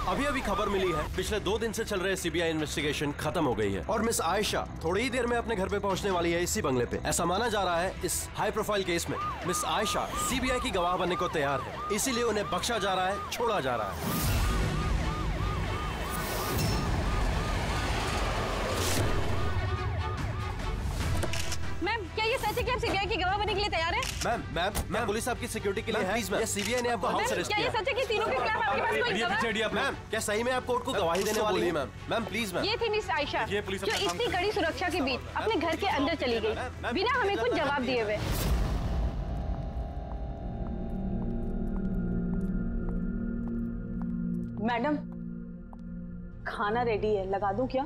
अभी अभी खबर मिली है, पिछले 2 दिन से चल रहे सीबीआई इन्वेस्टिगेशन खत्म हो गई है और मिस आयशा थोड़ी ही देर में अपने घर पे पहुंचने वाली है इसी बंगले पे। ऐसा माना जा रहा है इस हाई प्रोफाइल केस में मिस आयशा सीबीआई की गवाह बनने को तैयार है, इसीलिए उन्हें बख्शा जा रहा है, छोड़ा जा रहा है। मैम, क्या ये सच है कि आप सीबीआई की गवाह बनने के लिए तैयार हैं? मैम पुलिस आपकी सिक्योरिटी के लिए है। ये सीबीआई ने आपको हाउस अरेस्ट किया। क्या ये सच है कि तीनों के खिलाफ आपके पास कोई गवाह? मैम, क्या सही में आप कोर्ट को गवाही देने वाली है? Ma'am please ma'am. ये थी मिस आयशा जो इतनी कड़ी सुरक्षा के बीच अपने घर के अंदर चली गई बिना हमें कुछ जवाब दिए हुए। मैडम, खाना रेडी है, लगा दूं क्या?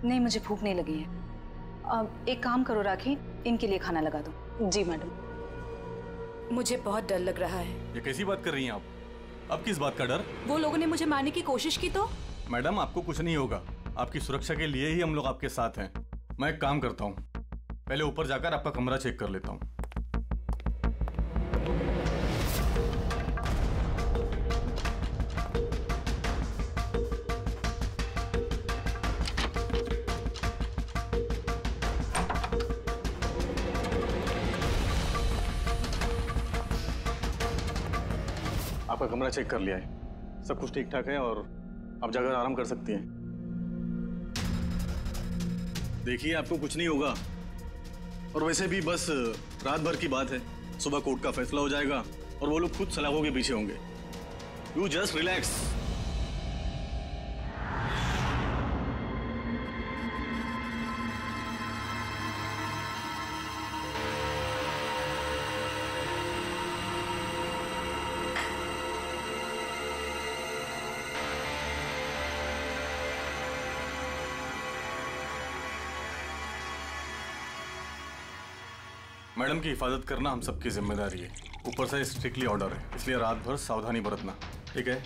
नहीं, मुझे भूख नहीं लगी है। एक काम करो राखी, इनके लिए खाना लगा दो। जी मैडम। मुझे बहुत डर लग रहा है। ये कैसी बात कर रही हैं आप? अब किस बात का डर? वो लोगों ने मुझे मारने की कोशिश की तो? मैडम, आपको कुछ नहीं होगा। आपकी सुरक्षा के लिए ही हम लोग आपके साथ हैं। मैं एक काम करता हूँ, पहले ऊपर जाकर आपका कमरा चेक कर लेता हूँ। आपका कमरा चेक कर लिया है, सब कुछ ठीक ठाक है और आप जाकर आराम कर सकती हैं। देखिए, आपको कुछ नहीं होगा और वैसे भी बस रात भर की बात है, सुबह कोर्ट का फैसला हो जाएगा और वो लोग खुद सलाखों के पीछे होंगे। You just relax. मैडम की हिफाजत करना हम सबकी जिम्मेदारी है। ऊपर से स्ट्रिक्टली ऑर्डर है, इसलिए रात भर सावधानी बरतना, ठीक है?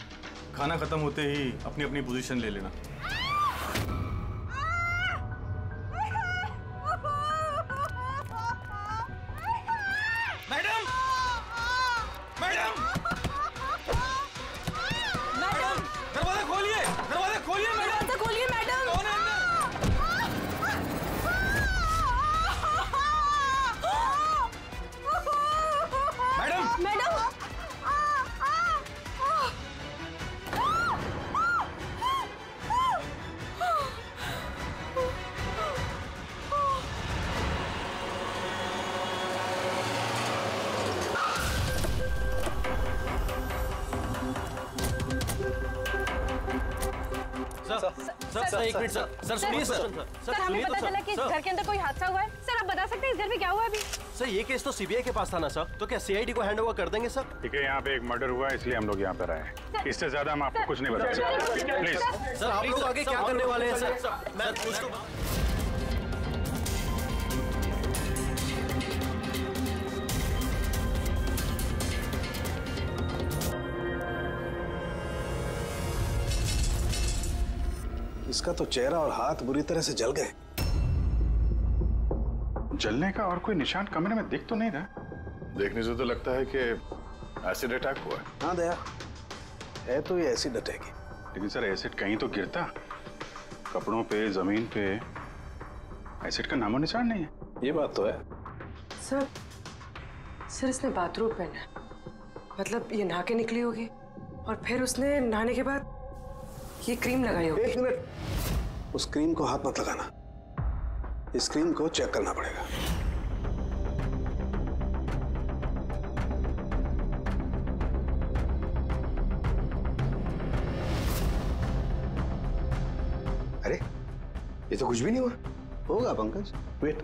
खाना खत्म होते ही अपनी अपनी पोजीशन ले लेना। मैडम! मैडम! मैडम, दरवाजा खोलिए! दरवाजा खोलिए मैडम! दरवाजा खोलिए मैडम! कौन है अंदर? मैडम! मैडम! सर, एक मिनट सर, सुनिए सर। सर, हमें पता चला कि घर के अंदर कोई हादसा हुआ है। सर, आप बता सकते हैं इस घर में क्या हुआ अभी? सर, ये केस तो सीबीआई के पास था ना सर, तो क्या सीआईडी को हैंड ओवर कर देंगे सर? ठीक है, यहाँ पे एक मर्डर हुआ है इसलिए हम लोग यहाँ पर आए हैं। इससे ज्यादा हम आपको कुछ नहीं बता सकते। प्लीज सर, आप लोग आगे क्या करने वाले हैं सर? मैं कुछ तो इसका तो चेहरा और हाथ बुरी तरह से जल गए। जलने का और कोई निशान कमरे में दिख तो नहीं रहा। देखने से तो लगता है कि एसिड अटैक हुआ है। हाँ दया, है तो ये एसिड अटैक ही। लेकिन सर, एसिड कहीं तो गिरता, कपड़ों पे, जमीन पे एसिड का नामो निशान नहीं है। ये बात तो है। सर इसने बाथरूम पहना है, मतलब ये नहा के निकली होगी और फिर उसने नहाने के बाद ये क्रीम लगाई होगी। एक मिनट, उस क्रीम को हाथ मत लगाना, इस क्रीम को चेक करना पड़ेगा। अरे, ये तो कुछ भी नहीं हुआ। होगा पंकज, वेट।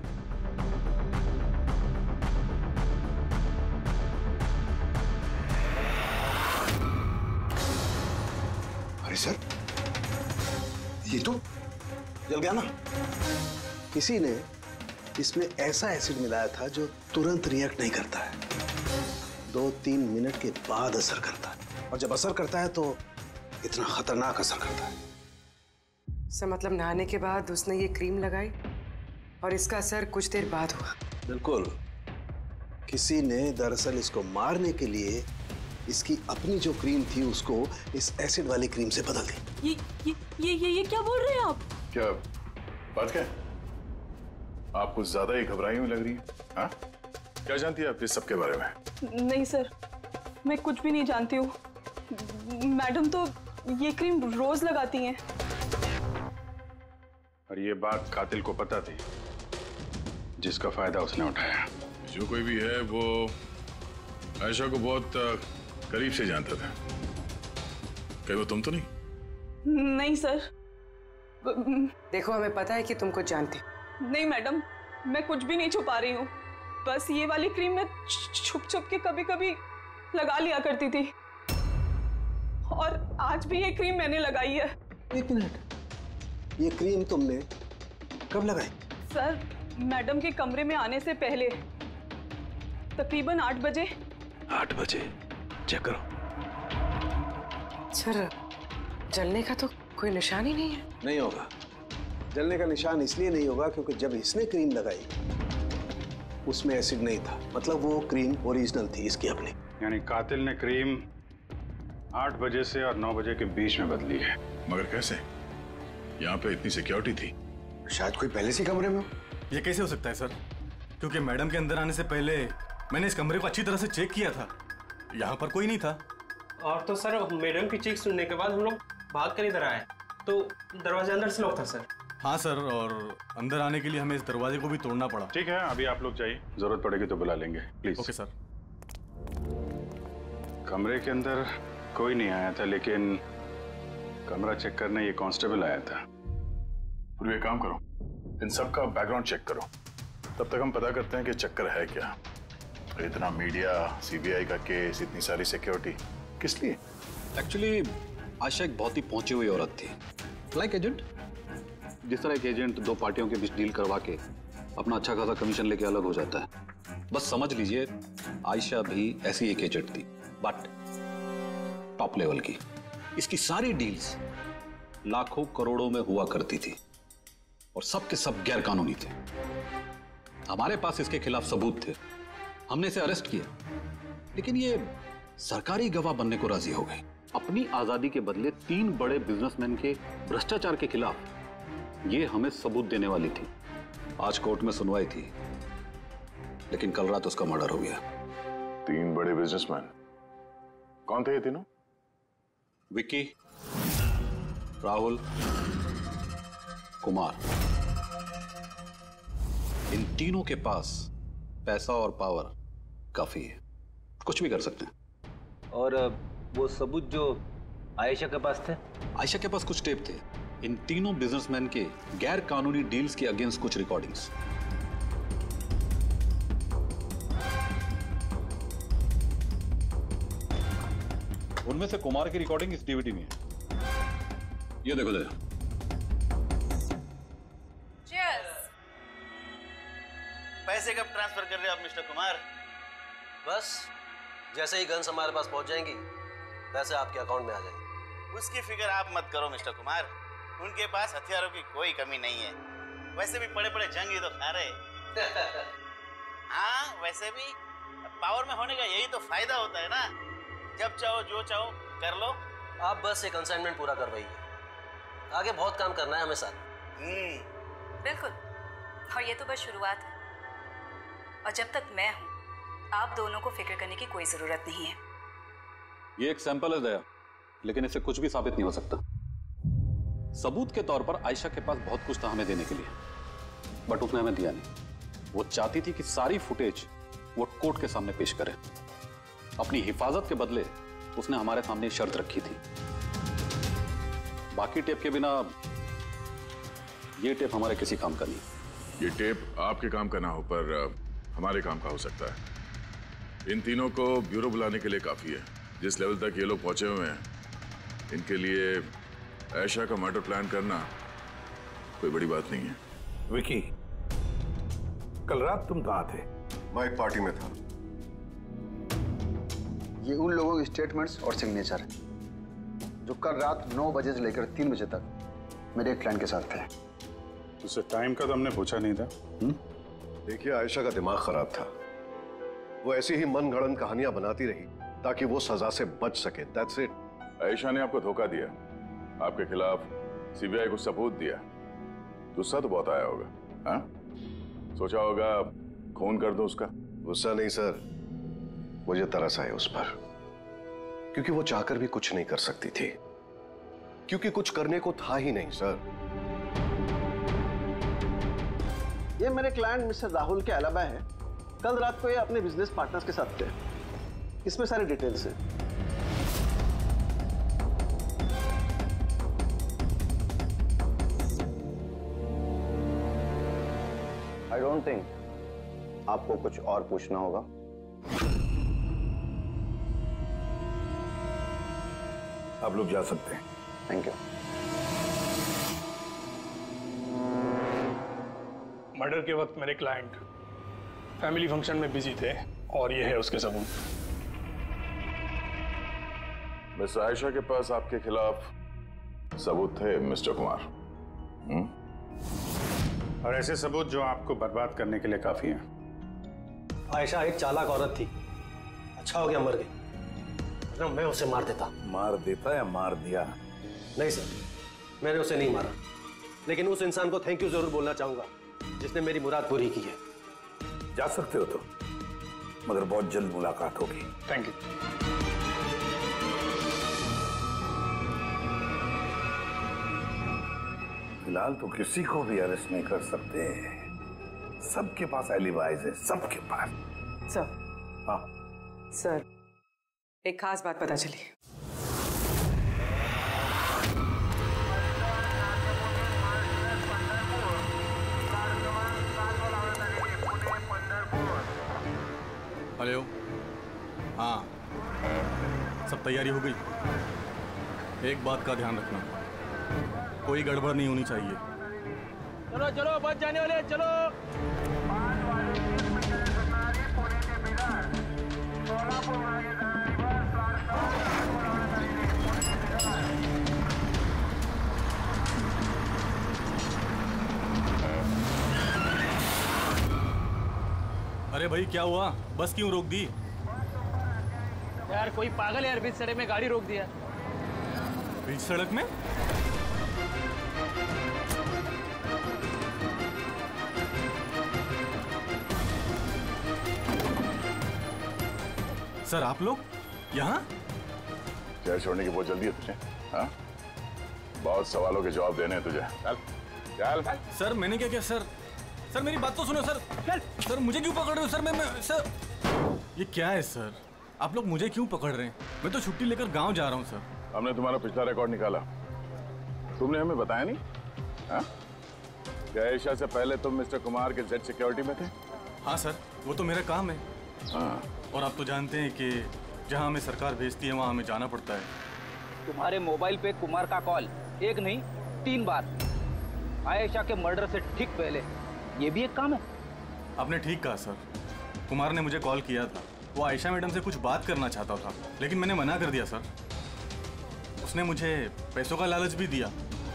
अरे सर, ये तो जल गया ना। किसी ने इसमें ऐसा एसिड मिलाया था जो तुरंत रिएक्ट नहीं करता है, 2-3 मिनट के बाद असर करता है, और जब असर करता है तो इतना खतरनाक असर करता है। सर, मतलब नहाने के बाद उसने ये क्रीम लगाई और इसका असर कुछ देर बाद हुआ। बिल्कुल, किसी ने दरअसल इसको मारने के लिए इसकी अपनी जो क्रीम थी उसको इस एसिड वाली क्रीम से बदल दी। ये क्या बोल रहे हैं आप? क्या बात क्या? आप कुछ ज्यादा ही घबराई हुई लग रही है। हाँ, क्या जानती है आप इस सब के बारे में? नहीं सर, मैं कुछ भी नहीं जानती हूँ। मैडम तो ये क्रीम रोज लगाती हैं। और ये बात कातिल को पता थी, जिसका फायदा उसने उठाया। जो कोई भी है वो आयशा को बहुत करीब से जानता था। कहीं वो तुम तो नहीं? नहीं सर। देखो, हमें पता है कि तुम कुछ जानते। नहीं मैडम, मैं कुछ भी नहीं छुपा रही हूँ। बस ये वाली क्रीम मैं छुप छुप के कभी कभी लगा लिया करती थी, और आज भी ये क्रीम मैंने लगाई है। एक मिनट, ये क्रीम तुमने कब लगाई? सर, मैडम के कमरे में आने से पहले, तकरीबन 8 बजे। 8 बजे? चेक करो। सर, जलने का तो कोई निशान ही नहीं है। नहीं होगा। जलने का निशान इसलिए नहीं होगा क्योंकि जब इसने क्रीम लगाई उसमें एसिड नहीं था, मतलब वो क्रीम ओरिजिनल थी इसकी अपनी। यानी कातिल ने क्रीम 8 बजे से और 9 बजे के बीच में बदली है। मगर कैसे? यहाँ पे इतनी सिक्योरिटी थी। शायद कोई पहले से कमरे में हो। ये कैसे हो सकता है सर? क्योंकि मैडम के अंदर आने से पहले मैंने इस कमरे को अच्छी तरह से चेक किया था। यहाँ पर कोई नहीं था। और तो सर, मैडम की चीख सुनने के बाद हम लोग भाग कर इधर आए तो दरवाजा अंदर से लॉक था सर। हाँ सर, और अंदर आने के लिए हमें इस दरवाजे को भी तोड़ना पड़ा। ठीक है, अभी आप लोग जाइए, जरूरत पड़ेगी तो बुला लेंगे, प्लीज। Okay sir. कमरे के अंदर कोई नहीं आया था, लेकिन कमरा चेक करने ये कांस्टेबल आया था। फिर ये काम करो, इन सब का बैकग्राउंड चेक करो, तब तक हम पता करते हैं कि चक्कर है क्या। इतना मीडिया, सीबीआई का केस, इतनी सारी सिक्योरिटी किस लिए? एक्चुअली आयशा एक बहुत ही पहुंची हुई औरत थी, लाइक एजेंट। जिस तरह एक एजेंट 2 पार्टियों के बीच डील करवा के अपना अच्छा खासा कमीशन लेके अलग हो जाता है, बस समझ लीजिए आयशा भी ऐसी एक एजेंट थी, बट टॉप लेवल की। इसकी सारी डील्स लाखों करोड़ों में हुआ करती थी और सब के सब गैर कानूनी थे। हमारे पास इसके खिलाफ सबूत थे, हमने इसे अरेस्ट किया, लेकिन ये सरकारी गवाह बनने को राजी हो गई। अपनी आजादी के बदले 3 बड़े बिजनेसमैन के भ्रष्टाचार के खिलाफ ये हमें सबूत देने वाली थी। आज कोर्ट में सुनवाई थी, लेकिन कल रात उसका मर्डर हो गया। 3 बड़े बिजनेसमैन? कौन थे ये तीनों? विक्की, राहुल, कुमार। इन तीनों के पास पैसा और पावर काफी है, कुछ भी कर सकते हैं। और वो सबूत जो आयशा के पास थे? आयशा के पास कुछ टेप थे, इन तीनों बिजनेसमैन के गैर कानूनी डील्स के अगेंस्ट कुछ रिकॉर्डिंग्स। उनमें से कुमार की रिकॉर्डिंग इस डीवीडी में है, ये देखो जरा। पैसे कब ट्रांसफर कर रहे हो आप मिस्टर कुमार? बस जैसे ही गन्स हमारे पास पहुंच जाएंगी पैसे आपके अकाउंट में आ जाएंगे। उसकी फिक्र आप मत करो मिस्टर कुमार, उनके पास हथियारों की कोई कमी नहीं है। वैसे भी पड़े पड़े जंग ही तो खा रहे। हाँ, वैसे भी पावर में होने का यही तो फायदा होता है ना, जब चाहो जो चाहो कर लो। आप बस एक असाइनमेंट पूरा करवाइए, आगे बहुत काम करना है हमें साथ। बिल्कुल, और ये तो बस शुरुआत है, और जब तक मैं हूं आप दोनों को फिक्र करने की कोई जरूरत नहीं है। ये एक सैंपल है दया, लेकिन इससे कुछ भी साबित नहीं हो सकता। सबूत के तौर पर आयशा के पास बहुत कुछ था हमें देने के लिए, बट उसने हमें दिया नहीं। वो चाहती थी कि सारी फुटेज वो कोर्ट के सामने पेश करे। अपनी हिफाजत के बदले उसने हमारे सामने शर्त रखी थी, बाकी टेप के बिना ये टेप हमारे किसी काम का नहीं। ये टेप आपके काम का ना हो पर हमारे काम का हो सकता है। इन तीनों को ब्यूरो बुलाने के लिए काफी है। जिस लेवल तक ये लोग पहुंचे हुए हैं, इनके लिए आयशा का मर्डर प्लान करना कोई बड़ी बात नहीं है। विकी, कल रात तुम कहाँ थे? मैं एक पार्टी में था। ये उन लोगों के स्टेटमेंट्स और सिग्नेचर हैं जो कल रात 9 बजे से लेकर 3 बजे तक मेरे एक क्लाइंट के साथ थे। उससे टाइम का तो हमने पूछा नहीं था। देखिए, आयशा का दिमाग खराब था। वो ऐसी ही मनगढ़ंत कहानियां बनाती रही ताकि वो सजा से बच सके। That's it. आयशा ने आपको धोखा दिया, आपके खिलाफ सीबीआई को सबूत दिया, गुस्सा तो बहुत आया होगा, हाँ? सोचा होगा खून कर दो उसका। गुस्सा नहीं सर, मुझे तरस आया उस पर, क्योंकि वो चाहकर भी कुछ नहीं कर सकती थी, क्योंकि कुछ करने को था ही नहीं सर। ये मेरे क्लाइंट मिस्टर राहुल के अलावा है। कल रात को ये अपने बिजनेस पार्टनर्स के साथ थे। इसमें सारी डिटेल्स हैं। आई डोंट थिंक आपको कुछ और पूछना होगा। आप लोग जा सकते हैं। Thank you. मर्डर के वक्त मेरे क्लाइंट फैमिली फंक्शन में बिजी थे और ये है उसके सबूत। मिस आयशा के पास आपके खिलाफ सबूत थे मिस्टर कुमार। और ऐसे सबूत जो आपको बर्बाद करने के लिए काफी हैं। आयशा एक चालाक औरत थी, अच्छा हो गया मर गई, वरना मैं उसे मार देता। मार देता या मार दिया? नहीं सर, मैंने उसे नहीं मारा, लेकिन उस इंसान को थैंक यू जरूर बोलना चाहूंगा जिसने मेरी मुराद पूरी की है। जा सकते हो तो, मगर बहुत जल्द मुलाकात होगी। Thank you. फिलहाल तो किसी को भी अरेस्ट नहीं कर सकते, सबके पास एलिबाइज है, सबके पास। सर। हाँ सर, एक खास बात पता चली। हेलो, हाँ, सब तैयारी हो गई? एक बात का ध्यान रखना, कोई गड़बड़ नहीं होनी चाहिए। चलो चलो, बच जाने वाले, चलो। अरे भाई क्या हुआ, बस क्यों रोक दी? यार कोई पागल यार, बीच सड़क में गाड़ी रोक दिया। बीच सड़क में? सर आप लोग यहाँ? शहर छोड़ने की बहुत जल्दी है तुझे? हाँ? बहुत सवालों के जवाब देने हैं तुझे। चल चल। सर मैंने क्या किया सर? सर मेरी बात तो सुनो सर। चल। सर मुझे क्यों पकड़ रहे हो सर? मैं सर, ये क्या है सर? आप लोग मुझे क्यों पकड़ रहे हैं? मैं तो छुट्टी लेकर गांव जा रहा हूँ सर। हमने तुम्हारा पिछला रिकॉर्ड निकाला, तुमने हमें बताया नहीं। हाँ? क्या आयशा से पहले तुम मिस्टर कुमार के जेड सिक्योरिटी में थे? हाँ सर, वो तो मेरा काम है। हाँ। और आप तो जानते हैं कि जहाँ हमें सरकार भेजती है वहाँ हमें जाना पड़ता है। तुम्हारे मोबाइल पे कुमार का कॉल एक नहीं 3 बार, आयशा के मर्डर से ठीक पहले। ये भी एक काम है। आपने ठीक कहा सर, कुमार ने मुझे कॉल किया था, वो आयशा मैडम से कुछ बात करना चाहता था, लेकिन मैंने मना कर दिया सर। उसने मुझे पैसों का लालच भी दिया,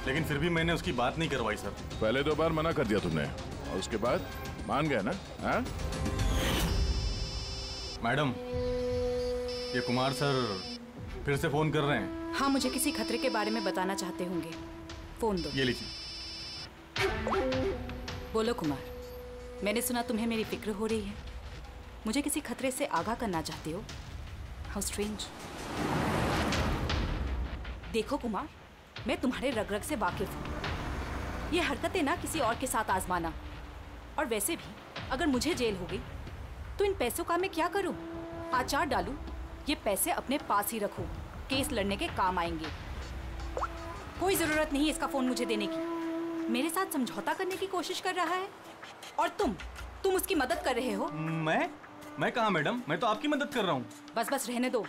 लेकिन फिर भी मैंने उसकी बात नहीं करवाई सर। पहले 2 बार मना कर दिया तुमने और उसके बाद मान गया ना? हाँ? मैडम, ये कुमार सर फिर से फोन कर रहे हैं। हाँ, मुझे किसी खतरे के बारे में बताना चाहते होंगे, फोन दो। ये लीजिए। बोलो कुमार, मैंने सुना तुम्हें मेरी फिक्र हो रही है, मुझे किसी खतरे से आगाह करना चाहते हो। How strange. देखो कुमार, मैं तुम्हारे रग रग से वाकिफ हूँ। ये हरकतें ना किसी और के साथ आजमाना, और वैसे भी अगर मुझे जेल हो गई तो इन पैसों का मैं क्या करूँ? आचार डालूं, ये पैसे अपने पास ही रखो, केस लड़ने के काम आएंगे। कोई जरूरत नहीं इसका फोन मुझे देने की। मेरे साथ समझौता करने की कोशिश कर रहा है और तुम उसकी मदद कर रहे हो। मैं कहा मैडम, मैं तो आपकी मदद कर रहा हूँ। बस रहने दो,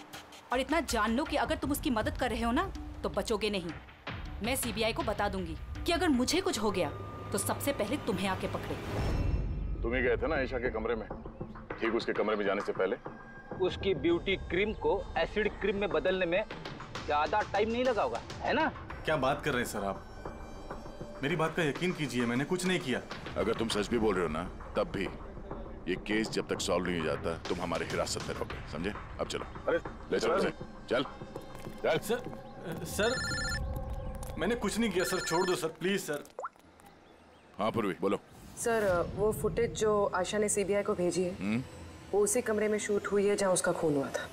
और इतना जान लो कि अगर तुम उसकी मदद कर रहे हो ना तो बचोगे नहीं। मैं सीबीआई को बता दूंगी कि अगर मुझे कुछ हो गया तो सबसे पहले तुम्हें आके पकड़े। तुम ही गए थे ना आयशा के कमरे में, ठीक उसके कमरे में जाने से पहले? उसकी ब्यूटी क्रीम को एसिड क्रीम में बदलने में ज्यादा टाइम नहीं लगा होगा, है ना? क्या बात कर रहे हैं सर आप? मेरी बात का यकीन कीजिए, मैंने कुछ नहीं किया। अगर तुम सच भी बोल रहे हो ना, तब भी ये केस जब तक सॉल्व नहीं हो जाता तुम हमारे हिरासत में रहोगे, समझे? अब चलो। अरे ले चलो उसे, चल चल। सर मैंने कुछ नहीं किया सर, छोड़ दो सर प्लीज सर। हाँ पूर्वी बोलो। सर वो फुटेज जो आयशा ने सीबीआई को भेजी है वो उसी कमरे में शूट हुई है जहाँ उसका खून हुआ था।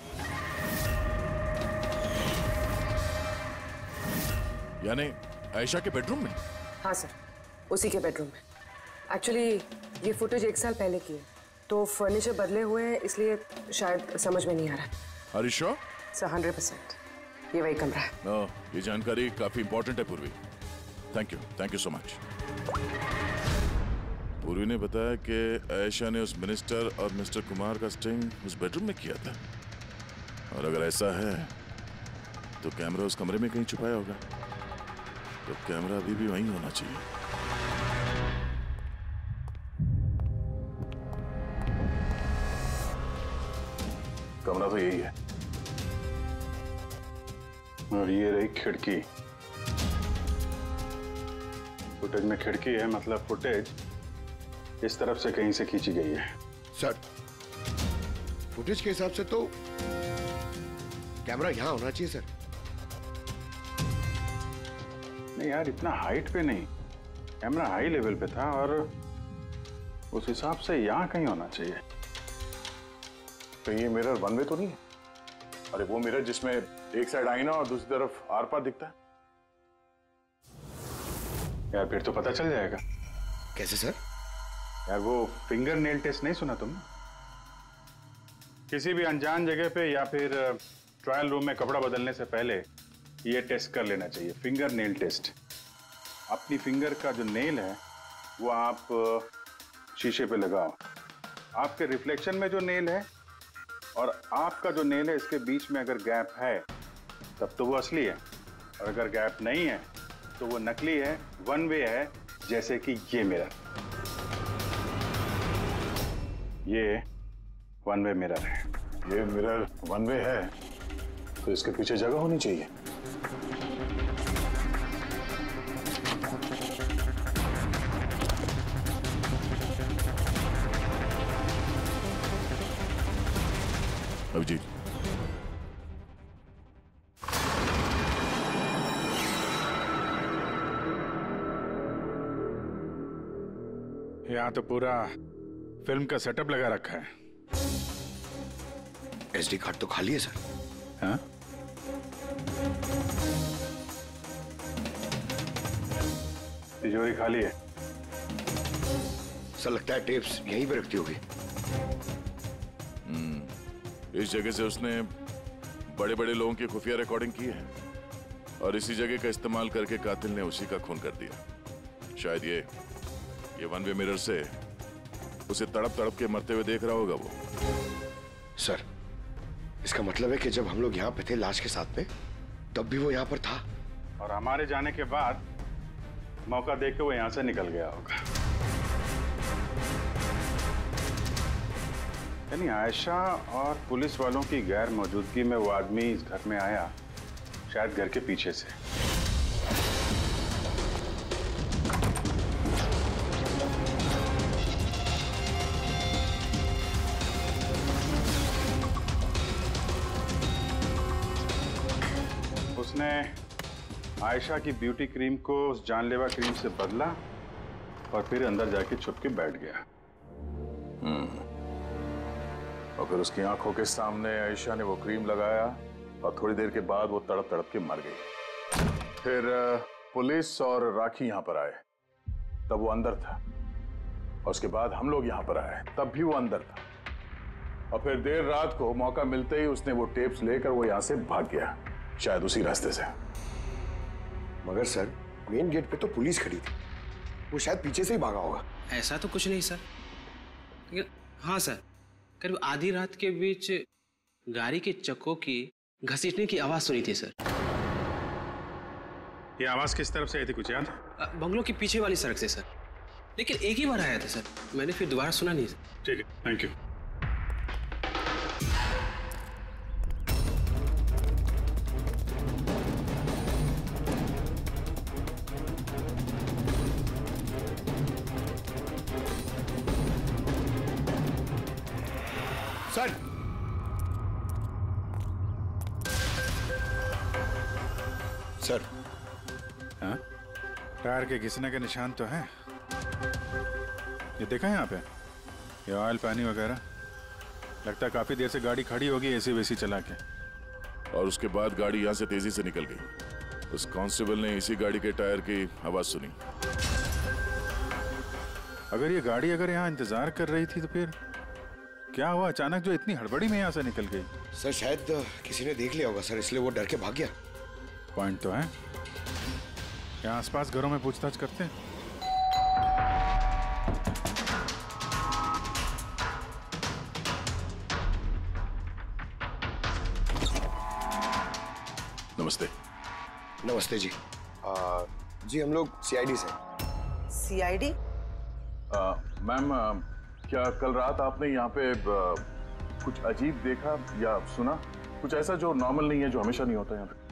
यानी आयशा के बेडरूम में? हाँ सर, उसी के बेडरूम में। एक्चुअली ये फुटेज 1 साल पहले की है, तो फर्नीचर बदले हुए हैं इसलिए शायद समझ में नहीं आ रहा। Are you sure? सर 100% ये वही कमरा है। ये जानकारी काफी इंपॉर्टेंट है पूर्वी। Thank you so much. पूर्वी ने बताया कि आयशा ने उस मिनिस्टर और मिस्टर कुमार का स्टिंग उस बेडरूम में किया था, और अगर ऐसा है तो कैमरा उस कमरे में कहीं छुपाया होगा, तो कैमरा अभी भी वहीं होना चाहिए। कमरा तो यही है, और ये रही खिड़की। फुटेज में खिड़की है, मतलब फुटेज इस तरफ से कहीं से खींची गई है। सर फुटेज के हिसाब से तो कैमरा यहां होना चाहिए सर। नहीं यार, इतना हाइट पे नहीं, कैमरा हाई लेवल पे था और उस हिसाब से यहाँ कहीं होना चाहिए। तो ये मिरर वन वे तो नहीं है? अरे वो मिरर जिसमें एक साइड आईना और दूसरी तरफ आर पार दिखता है। यार फिर तो पता चल जाएगा। कैसे सर? यार वो फिंगर नेल टेस्ट नहीं सुना तुमने? किसी भी अनजान जगह पे या फिर ट्रायल रूम में कपड़ा बदलने से पहले ये टेस्ट कर लेना चाहिए, फिंगर नेल टेस्ट। अपनी फिंगर का जो नेल है वो आप शीशे पे लगाओ, आपके रिफ्लेक्शन में जो नेल है और आपका जो नेल है इसके बीच में अगर गैप है तब तो वो असली है, और अगर गैप नहीं है तो वो नकली है, वन वे है, जैसे कि ये मिरर। ये वन वे मिरर है। ये मिरर वन वे है तो इसके पीछे जगह होनी चाहिए। अभिजीत, यहाँ तो पूरा फिल्म का सेटअप लगा रखा है। एसडी कार्ड तो खाली है सर। हाँ? तिजोरी खाली है। सर लगता है टेप्स यहीं पे रखती होगी। इस जगह से उसने बड़े बड़े लोगों की खुफिया रिकॉर्डिंग की है और इसी जगह का इस्तेमाल करके कातिल ने उसी का खून कर दिया। शायद ये वन वे मिरर से उसे तड़प तड़प के मरते हुए देख रहा होगा वो। सर इसका मतलब है कि जब हम लोग यहाँ पे थे लाश के साथ में तब भी वो यहाँ पर था, और हमारे जाने के बाद मौका देख के वो यहाँ से निकल गया होगा। यानी आयशा और पुलिस वालों की गैर मौजूदगी में वो आदमी इस घर में आया, शायद घर के पीछे से। उसने आयशा की ब्यूटी क्रीम को उस जानलेवा क्रीम से बदला और फिर अंदर जाके छुप के बैठ गया। और फिर उसकी आंखों के सामने आयशा ने वो क्रीम लगाया और थोड़ी देर के बाद वो तड़प तड़प के मर गई। फिर पुलिस और राखी यहाँ पर आए, तब वो अंदर था, और उसके बाद हम लोग यहाँ पर आए, तब भी वो अंदर था, और फिर देर रात को मौका मिलते ही उसने वो टेप्स लेकर वो यहाँ से भाग गया, शायद उसी रास्ते से। मगर सर मेन गेट पे तो पुलिस खड़ी थी, वो शायद पीछे से ही भागा होगा। ऐसा तो कुछ नहीं सर, लेकिन हाँ सर, करीब आधी रात के बीच गाड़ी के चक्कों की घसीटने की आवाज सुनी थी सर। ये आवाज किस तरफ से आई थी, कुछ याद? बंगलों के पीछे वाली सड़क से सर, लेकिन एक ही बार आया था सर, मैंने फिर दोबारा सुना नहीं सर। ठीक है, थैंक यू। Sir sir. हाँ? टायर के घिसने के निशान तो हैं। ये देखा है यहाँ पे, ये ऑयल पानी वगैरह। लगता है काफी देर से गाड़ी खड़ी होगी एसी वेसी चला के। और उसके बाद गाड़ी यहाँ से तेजी से निकल गई। उस कांस्टेबल ने इसी गाड़ी के टायर की आवाज सुनी। अगर ये गाड़ी यहाँ इंतजार कर रही थी तो फिर क्या हुआ अचानक जो इतनी हड़बड़ी में यहाँ से निकल गई? सर शायद किसी ने देख लिया होगा सर, इसलिए वो डर के भाग गया। पॉइंट तो है। यहाँ आसपास घरों में पूछताछ करते हैं। नमस्ते। नमस्ते जी। जी हम लोग सीआईडी से। सीआईडी? मैम, क्या कल रात आपने यहाँ पे कुछ अजीब देखा या सुना? कुछ ऐसा जो नॉर्मल नहीं है, जो हमेशा नहीं होता यहाँ पे?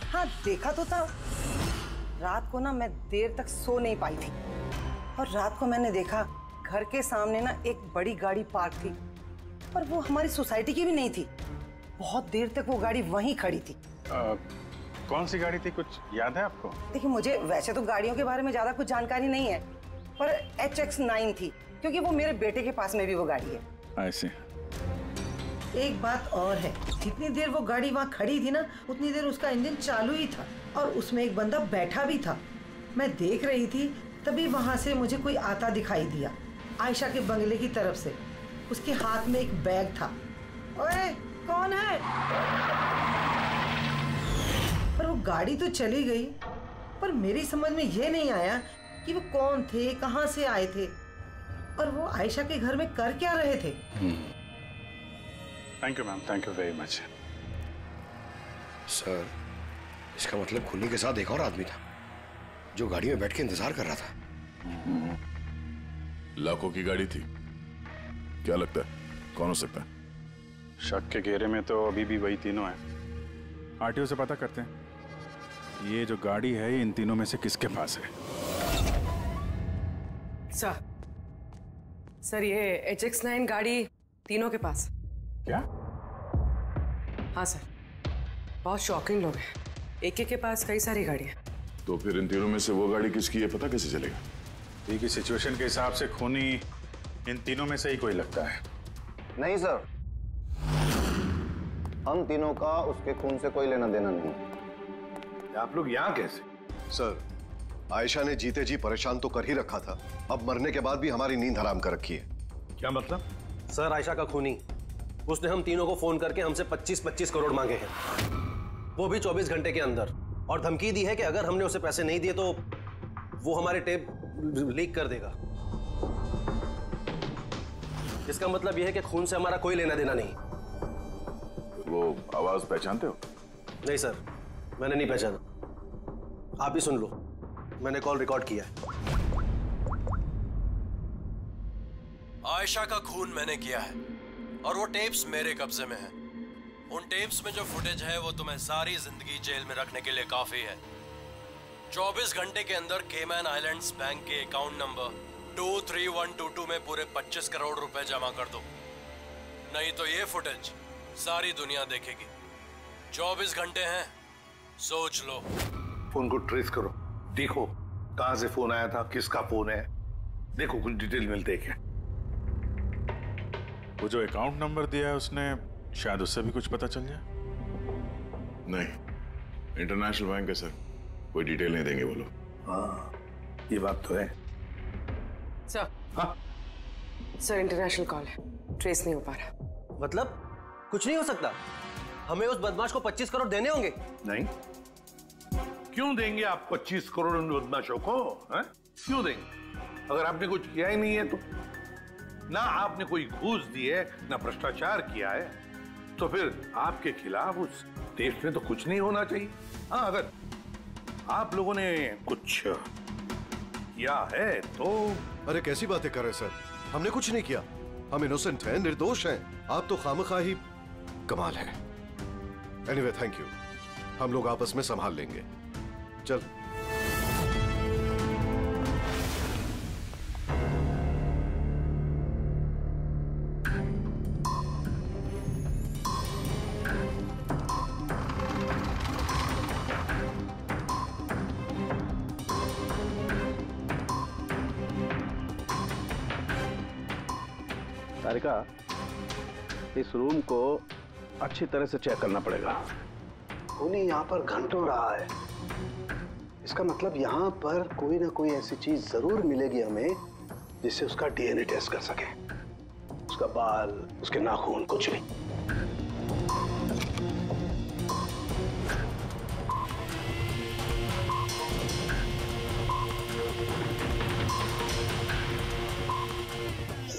हाँ, देखा तो था। रात को ना मैं देर तक सो नहीं पाई थी और रात को मैंने देखा घर के सामने ना एक बड़ी गाड़ी पार्क थी, पर वो हमारी सोसाइटी की भी नहीं थी। बहुत देर तक वो गाड़ी वहीं खड़ी थी। कौन सी गाड़ी थी, कुछ याद है आपको? देखिए, मुझे वैसे तो गाड़ियों के बारे में ज्यादा कुछ जानकारी नहीं है, पर HX9 थी, क्योंकि वो मेरे बेटे के पास में भी वो गाड़ी है। ऐसे। एक बात और है, जितनी देर वो गाड़ी वहाँ खड़ी थी ना, उतनी देर उसका इंजन चालू ही था और उसमें एक बंदा बैठा भी था। मैं देख रही थी, तभी वहाँ से मुझे कोई आता दिखाई दिया, आयशा के बंगले की तरफ से। उसके हाथ में एक बैग था। ओए, कौन है? पर वो गाड़ी तो चली गई, पर मेरी समझ में ये नहीं आया कि वो कौन थे, कहाँ से आए थे और वो आयशा के घर में कर क्या रहे थे। Thank you ma'am, thank you very much. Sir, इसका मतलब खुनी के साथ एक और आदमी था जो गाड़ी में बैठ के इंतजार कर रहा था। लाखों की गाड़ी थी। क्या लगता है कौन हो सकता है? शक के घेरे में तो अभी भी वही तीनों हैं। आरटीओ से पता करते हैं ये जो गाड़ी है इन तीनों में से किसके पास है। सर ये HX9 गाड़ी तीनों के पास। क्या? हाँ सर, बहुत शॉकिंग लोग हैं। एक के पास कई सारी गाड़ियां। तो फिर इन तीनों में से वो गाड़ी किसकी है पता कैसे चलेगा? ये की सिचुएशन के हिसाब से खूनी इन तीनों में से ही कोई लगता है। नहीं सर, हम तीनों का उसके खून से कोई लेना देना नहीं। आप लोग यहाँ कैसे? सर, आयशा ने जीते जी परेशान तो कर ही रखा था, अब मरने के बाद भी हमारी नींद हराम कर रखी है। क्या मतलब? सर, आयशा का खूनी, उसने हम तीनों को फोन करके हमसे 25-25 करोड़ मांगे हैं, वो भी 24 घंटे के अंदर, और धमकी दी है कि अगर हमने उसे पैसे नहीं दिए तो वो हमारे टेप लीक कर देगा। इसका मतलब यह है कि खून से हमारा कोई लेना देना नहीं। वो आवाज पहचानते हो? नहीं सर, मैंने नहीं पहचाना। आप ही सुन लो, मैंने कॉल रिकॉर्ड किया है। आयशा का खून मैंने किया है और वो टेप्स मेरे कब्जे में है। उन टेप्स में जो फुटेज है वो तुम्हें सारी जिंदगी जेल में रखने के लिए काफी है। 24 घंटे के अंदर केमैन आइलैंड्स बैंक के अकाउंट नंबर 23122 में पूरे 25 करोड़ रुपए जमा कर दो, नहीं तो ये फुटेज सारी दुनिया देखेगी। 24 घंटे हैं, सोच लो। फोन को ट्रेस करो, देखो कहां से फोन आया था, किसका फोन है, देखो कुछ डिटेल मिलते हैं क्या। वो जो अकाउंट नंबर दिया है उसने, शायद उससे भी कुछ पता चल जाए। नहीं, इंटरनेशनल बैंक है सर, कोई डिटेल नहीं देंगे वो लोग। हाँ, ये बात तो है। सर, हाँ सर, इंटरनेशनल कॉल है, ट्रेस नहीं हो पा रहा। मतलब कुछ नहीं हो सकता? हमें उस बदमाश को 25 करोड़ देने होंगे? नहीं, क्यों देंगे आप 25 करोड़ उन बदमाशों को? क्यों देंगे? अगर आपने कुछ किया ही नहीं है तो, ना आपने कोई घूस दी है, ना भ्रष्टाचार किया है, तो फिर आपके खिलाफ उस देश में तो कुछ नहीं होना चाहिए। हाँ, अगर आप लोगों ने कुछ किया है तो। अरे कैसी बातें कर रहे सर, हमने कुछ नहीं किया, हम इनोसेंट हैं, निर्दोष हैं। आप तो खामखा ही कमाल है। एनीवे थैंक यू, हम लोग आपस में संभाल लेंगे। चल। तारिका, इस रूम को अच्छी तरह से चेक करना पड़ेगा। खूनी यहाँ पर घंटों रहा है। इसका मतलब यहाँ पर कोई ना कोई ऐसी चीज जरूर मिलेगी हमें जिससे उसका डीएनए टेस्ट कर सके। उसका बाल, उसके नाखून, कुछ भी।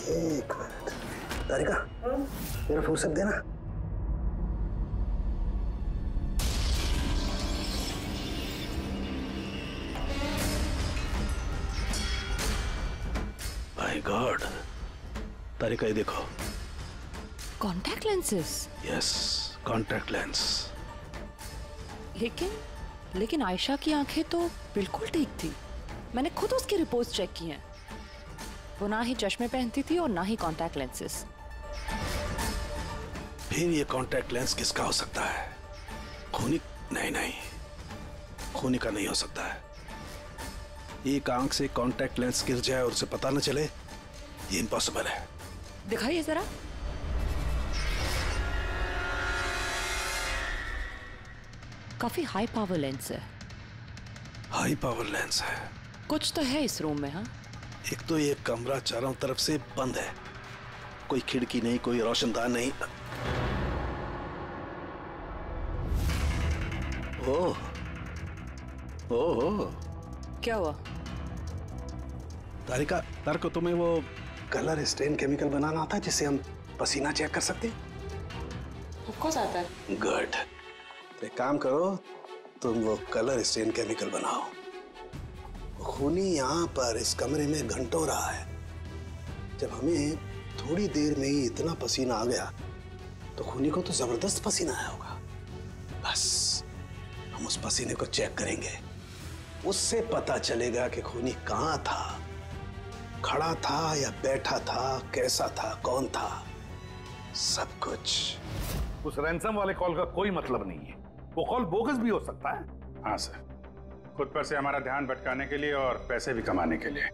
एक मिनट तारिका, मेरा फुर्सत देना। माय गॉड तारिका, ये देखो। Contact lenses? Yes, contact lens. लेकिन आयशा की आंखें तो बिल्कुल ठीक थी। मैंने खुद उसकी रिपोर्ट्स चेक की हैं। वो ना ही चश्मे पहनती थी और ना ही कॉन्टैक्ट लेंसेज। फिर ये कॉन्टैक्ट लेंस किसका हो सकता है? खूनी? नहीं, खूनी का नहीं हो सकता है। एक आंख से कॉन्टैक्ट लेंस गिर जाए और उसे पता न चले, ये इम्पॉसिबल है। दिखाइए जरा। काफी हाई पावर लेंस है। हाई पावर लेंस है? कुछ तो है इस रूम में। हाँ, एक तो ये कमरा चारों तरफ से बंद है, कोई खिड़की नहीं, कोई रोशनदान नहीं। ओह, क्या हुआ? तारिका, को तुम्हें वो कलर स्टेन केमिकल बनाना आता है जिससे हम पसीना चेक कर सकते हैं? ऑफ कोर्स आता है। गुड। एक काम करो, तुम वो कलर स्टेन केमिकल बनाओ। खूनी यहाँ पर इस कमरे में घंटों रहा है। जब हमें थोड़ी देर में ही इतना पसीना आ गया तो खूनी को तो जबरदस्त पसीना आया होगा। बस हम उस पसीने को चेक करेंगे, उससे पता चलेगा कि खूनी कहाँ था, खड़ा था या बैठा था, कैसा था, कौन था, सब कुछ। उस रैंसम वाले कॉल का कोई मतलब नहीं है। वो कॉल बोगस भी हो सकता है। हाँ सर, खुद पर से हमारा ध्यान भटकाने के लिए और पैसे भी कमाने के लिए।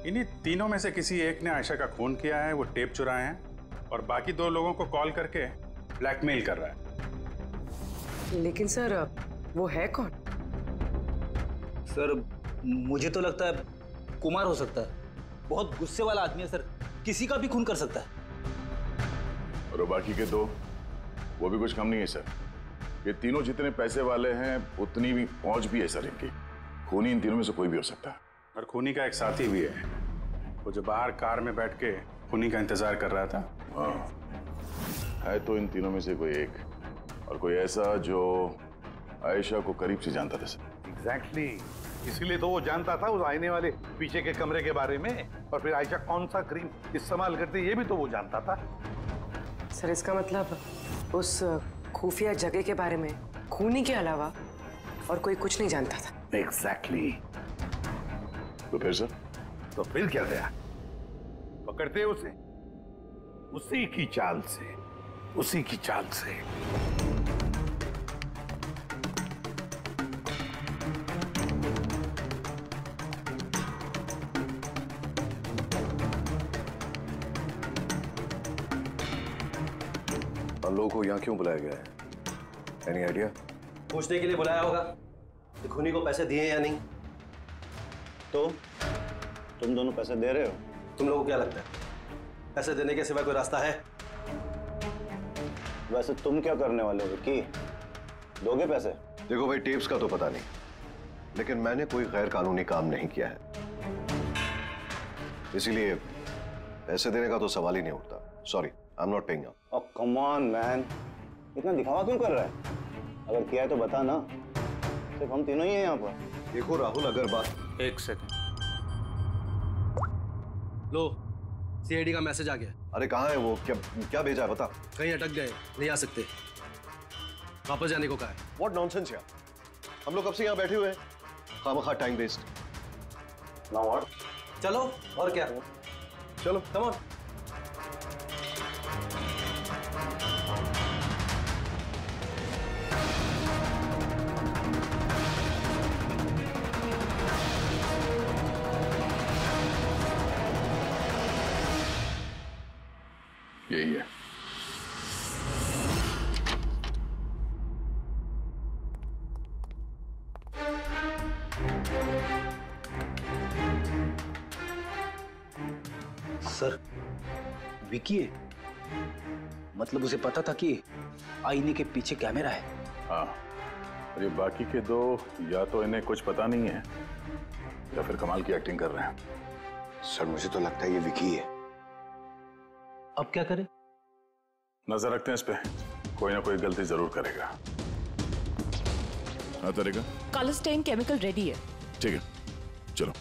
इन्हीं तीनों में से किसी एक ने आयशा का खून किया है, वो टेप चुराए हैं और बाकी 2 लोगों को कॉल करके ब्लैकमेल कर रहा है। लेकिन सर, वो है कौन? सर, मुझे तो लगता है कुमार हो सकता है। बहुत गुस्से वाला आदमी है सर, किसी का भी खून कर सकता है। और बाकी के 2, वो भी कुछ कम नहीं है सर। ये तीनों जितने पैसे वाले हैं उतनी भी पहुंच भी है सर इनकी। खूनी इन तीनों में से कोई भी हो सकता है। और खूनी का एक साथी भी है, वो जो बाहर कार में बैठ के खूनी का इंतजार कर रहा था। हाँ, है तो इन तीनों में से कोई एक, और कोई ऐसा जो आयशा को करीब से जानता था सर। एग्जैक्टली, इसीलिए तो वो जानता था उस आईने वाले पीछे के कमरे के बारे में, और फिर आयशा कौन सा क्रीम इस्तेमाल करती है ये भी तो वो जानता था। सर, इसका मतलब उस खुफिया जगह के बारे में खूनी के अलावा और कोई कुछ नहीं जानता था। एग्जैक्टली। तो फिर सर? तो फिर क्या गया? पकड़ते उसे उसी की चाल से, उसी की चाल से। हम लोगों को यहाँ क्यों बुलाया गया है? Any idea? पूछने के लिए बुलाया होगा कि खूनी को पैसे दिए या नहीं। तो तुम दोनों पैसे दे रहे हो? तुम लोगों को क्या लगता है पैसे देने के सिवा कोई रास्ता है? वैसे तुम क्या करने वाले हो विक्की? दोगे पैसे? देखो भाई, टेप्स का तो पता नहीं, लेकिन मैंने कोई गैर कानूनी काम नहीं किया है, इसीलिए पैसे देने का तो सवाल ही नहीं उठता। Sorry, I am not paying up. Oh come on man, इतना दिखावा क्यों कर रहा है? अगर किया है तो बता ना, सिर्फ हम तीनों ही हैं यहाँ पर। देखो राहुल, अगर बात। एक सेकंड, लो सीआईडी का मैसेज आ गया। अरे कहाँ है वो? क्या भेजा है बता। कहीं अटक गए, नहीं आ सकते, वापस जाने को कहा है। व्हाट नॉनसेंस यार, हम लोग कब से यहाँ बैठे हुए हैं, खामखा टाइम वेस्ट। Now what? चलो और क्या, चलो कम ऑन। यही है। सर, विकी है? मतलब उसे पता था कि आईने के पीछे कैमरा है? हाँ, और ये बाकी के दो या तो इन्हें कुछ पता नहीं है या फिर कमाल की एक्टिंग कर रहे हैं। सर मुझे तो लगता है ये विकी है। अब क्या करें? नजर रखते हैं इस पे, कोई ना कोई गलती जरूर करेगा। हाँ तरीका, कलर स्टेन केमिकल रेडी है। ठीक है, चलो।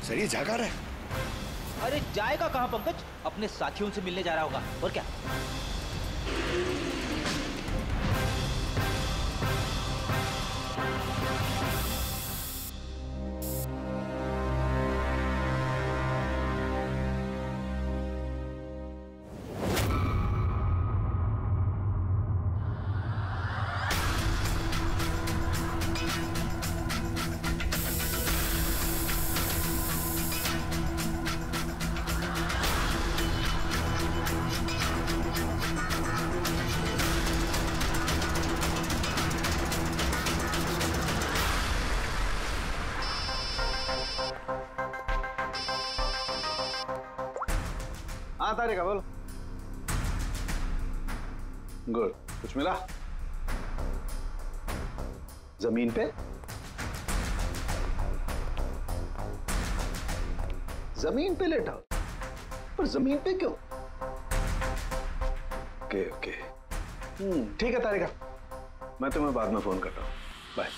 सर ये जागा रहा है। अरे जाएगा कहां पंकज? अपने साथियों से मिलने जा रहा होगा, और क्या? हाँ तारिका बोलो। गुड, कुछ मिला? जमीन पे? जमीन पे लेटा? पर जमीन पे क्यों? ओके ओके, ठीक है तारिका, मैं तुम्हें बाद में फोन करता हूँ। बाय।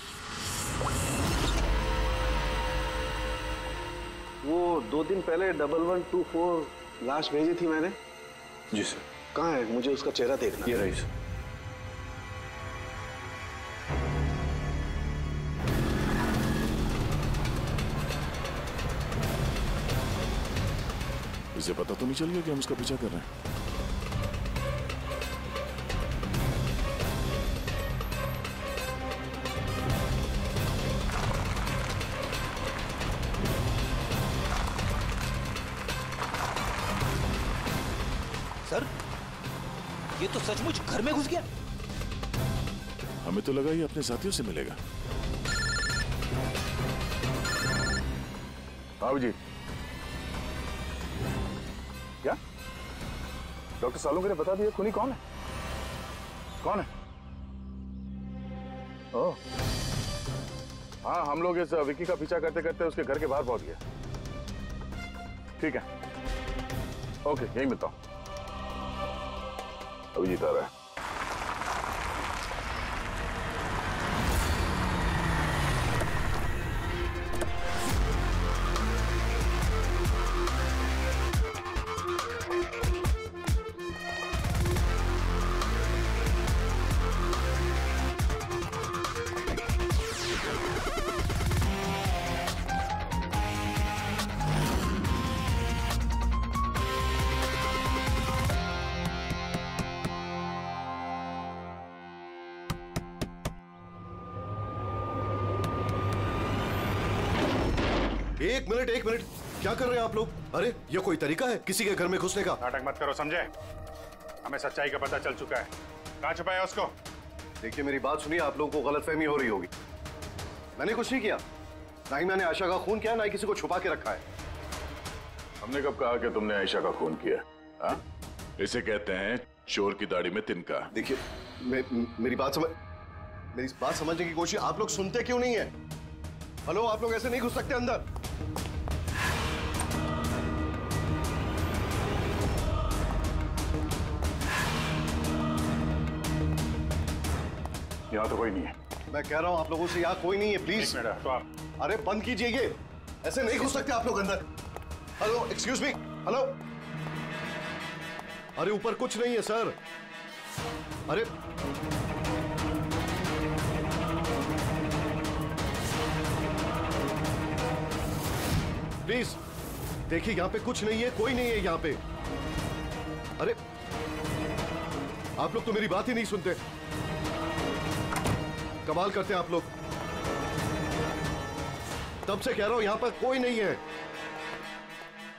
वो 2 दिन पहले 1124 लाश भेजी थी मैंने। जी सर। कहाँ है? मुझे उसका चेहरा देखना। ये रही सर। इसे पता तो नहीं चल गया कि हम उसका पीछा कर रहे हैं? सर, ये तो सचमुच घर में घुस गया। हमें तो लगा ये अपने साथियों से मिलेगा। बाबू जी, क्या डॉक्टर सालुंके ने बता दिया खूनी कौन है? कौन है? ओह, हाँ, हम लोग इस विकी का पीछा करते करते उसके घर के बाहर पहुंच गए। ठीक है, ओके, यही मिलता हूं। अभिजीत आ रहा है। एक मिनट, क्या कर रहे हैं आप लोग? अरे ये कोई तरीका है किसी के घर में घुसने का? नाटक मत करो, समझे? हमें सच्चाई का पता चल चुका है। कहाँ छुपाया उसको? देखिए मेरी बात सुनिए, आप लोगों को गलतफहमी हो रही होगी। मैंने कुछ नहीं किया, ना ही मैंने आयशा का खून किया, ना ही किसी को छुपा के रखा है। हमने कब कहा कि तुमने आयशा का खून किया? हाँ? इसे कहते हैं चोर की दाढ़ी में तिनका। देखिए मेरी बात समझ। मेरी बात समझने की कोशिश, आप लोग सुनते क्यों नहीं है? हेलो, आप लोग ऐसे नहीं घुस सकते अंदर। यहाँ तो कोई नहीं है। मैं कह रहा हूँ आप लोगों से यहाँ कोई नहीं है, प्लीज। अरे बंद कीजिए ये, ऐसे नहीं घुस सकते आप लोग अंदर। Hello, excuse me, hello. अरे ऊपर कुछ नहीं है सर। अरे प्लीज देखिए, यहाँ पे कुछ नहीं है, कोई नहीं है यहाँ पे। अरे आप लोग तो मेरी बात ही नहीं सुनते, कमाल करते हैं आप लोग। तब से कह रहा हूं यहां पर कोई नहीं है।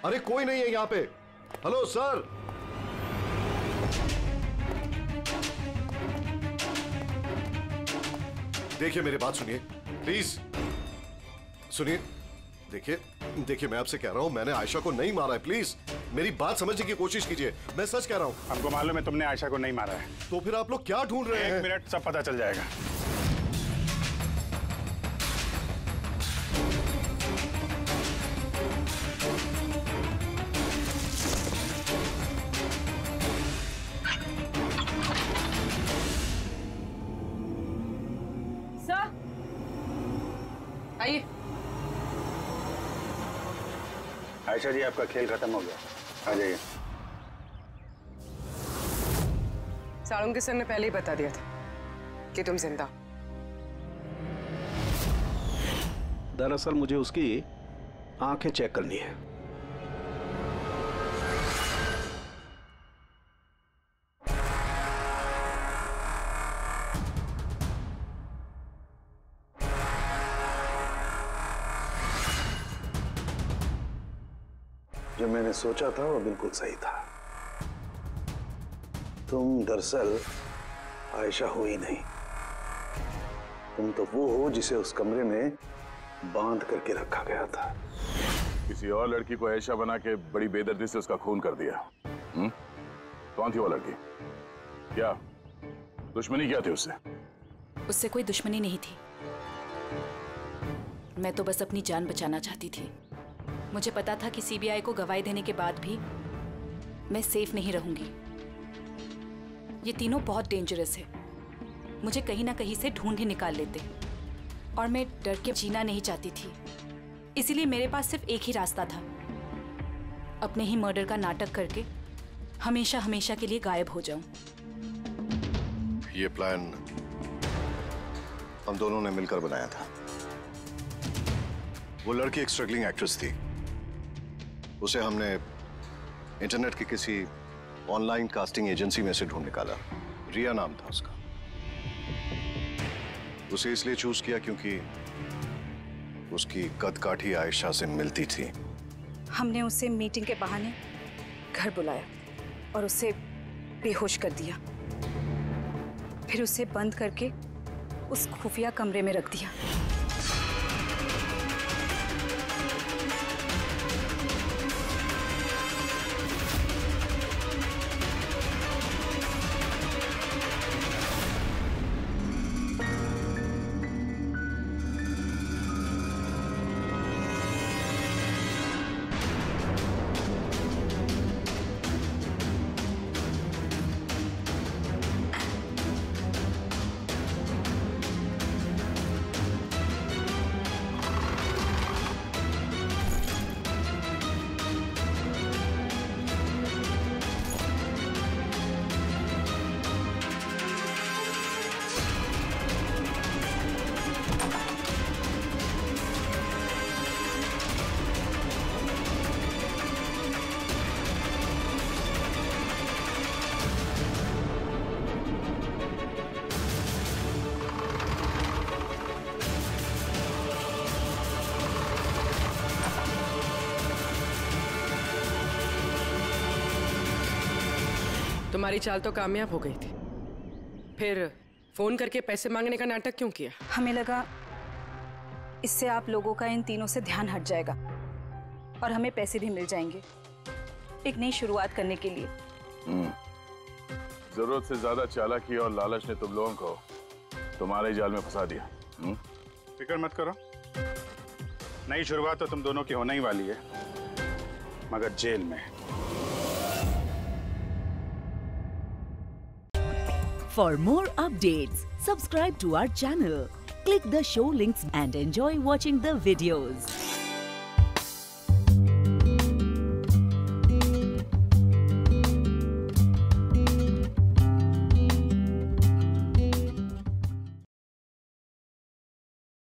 अरे कोई नहीं है यहां पे। Hello sir. देखिए मेरी बात सुनिए प्लीज, सुनिए। देखिए मैं आपसे कह रहा हूं, मैंने आयशा को नहीं मारा है, प्लीज मेरी बात समझने की कोशिश कीजिए। मैं सच कह रहा हूं। हमको मालूम है तुमने आयशा को नहीं मारा है। तो फिर आप लोग क्या ढूंढ रहे हैं? 1 मिनट, सब पता चल जाएगा। सर आइए। आयशा जी, आपका खेल खत्म हो गया, आ जाइए। साळुंके के सर ने पहले ही बता दिया था कि तुम जिंदा। दरअसल मुझे उसकी आंखें चेक करनी है। जो मैंने सोचा था वो बिल्कुल सही था। तुम दरअसल आयशा हो ही नहीं, तुम तो वो हो जिसे उस कमरे में बांध करके रखा गया था। किसी और लड़की को आयशा बना के बड़ी बेदर्दी से उसका खून कर दिया। कौन थी वो लड़की? क्या दुश्मनी क्या थी उससे? उससे कोई दुश्मनी नहीं थी। मैं तो बस अपनी जान बचाना चाहती थी। मुझे पता था कि सीबीआई को गवाही देने के बाद भी मैं सेफ नहीं रहूंगी। ये तीनों बहुत डेंजरस है, मुझे कहीं ना कहीं से ढूंढ ही निकाल लेते, और मैं डर के जीना नहीं चाहती थी। इसीलिए मेरे पास सिर्फ एक ही रास्ता था, अपने ही मर्डर का नाटक करके हमेशा हमेशा के लिए गायब हो जाऊं। ये प्लान हम दोनों ने मिलकर बनाया था। वो लड़की एक स्ट्रगलिंग एक्ट्रेस थी, उसे हमने इंटरनेट की किसी ऑनलाइन कास्टिंग एजेंसी में से ढूंढ निकाला। रिया नाम था उसका। उसे इसलिए चूज किया क्योंकि उसकी कदकाठी आयशा से मिलती थी। हमने उसे मीटिंग के बहाने घर बुलाया और उसे बेहोश कर दिया, फिर उसे बंद करके उस खुफिया कमरे में रख दिया। तुम्हारी चाल तो कामयाब हो गई थी, फिर फोन करके पैसे मांगने का नाटक क्यों किया? हमें लगा इससे आप लोगों का इन तीनों से ध्यान हट जाएगा और हमें पैसे भी मिल जाएंगे एक नई शुरुआत करने के लिए। जरूरत से ज्यादा चालाकी और लालच ने तुम लोगों को तुम्हारे जाल में फंसा दिया। फिक्र मत करो, नई शुरुआत तो तुम दोनों की होने ही वाली है, मगर जेल में। For more updates, subscribe to our channel, click the show links and enjoy watching the videos.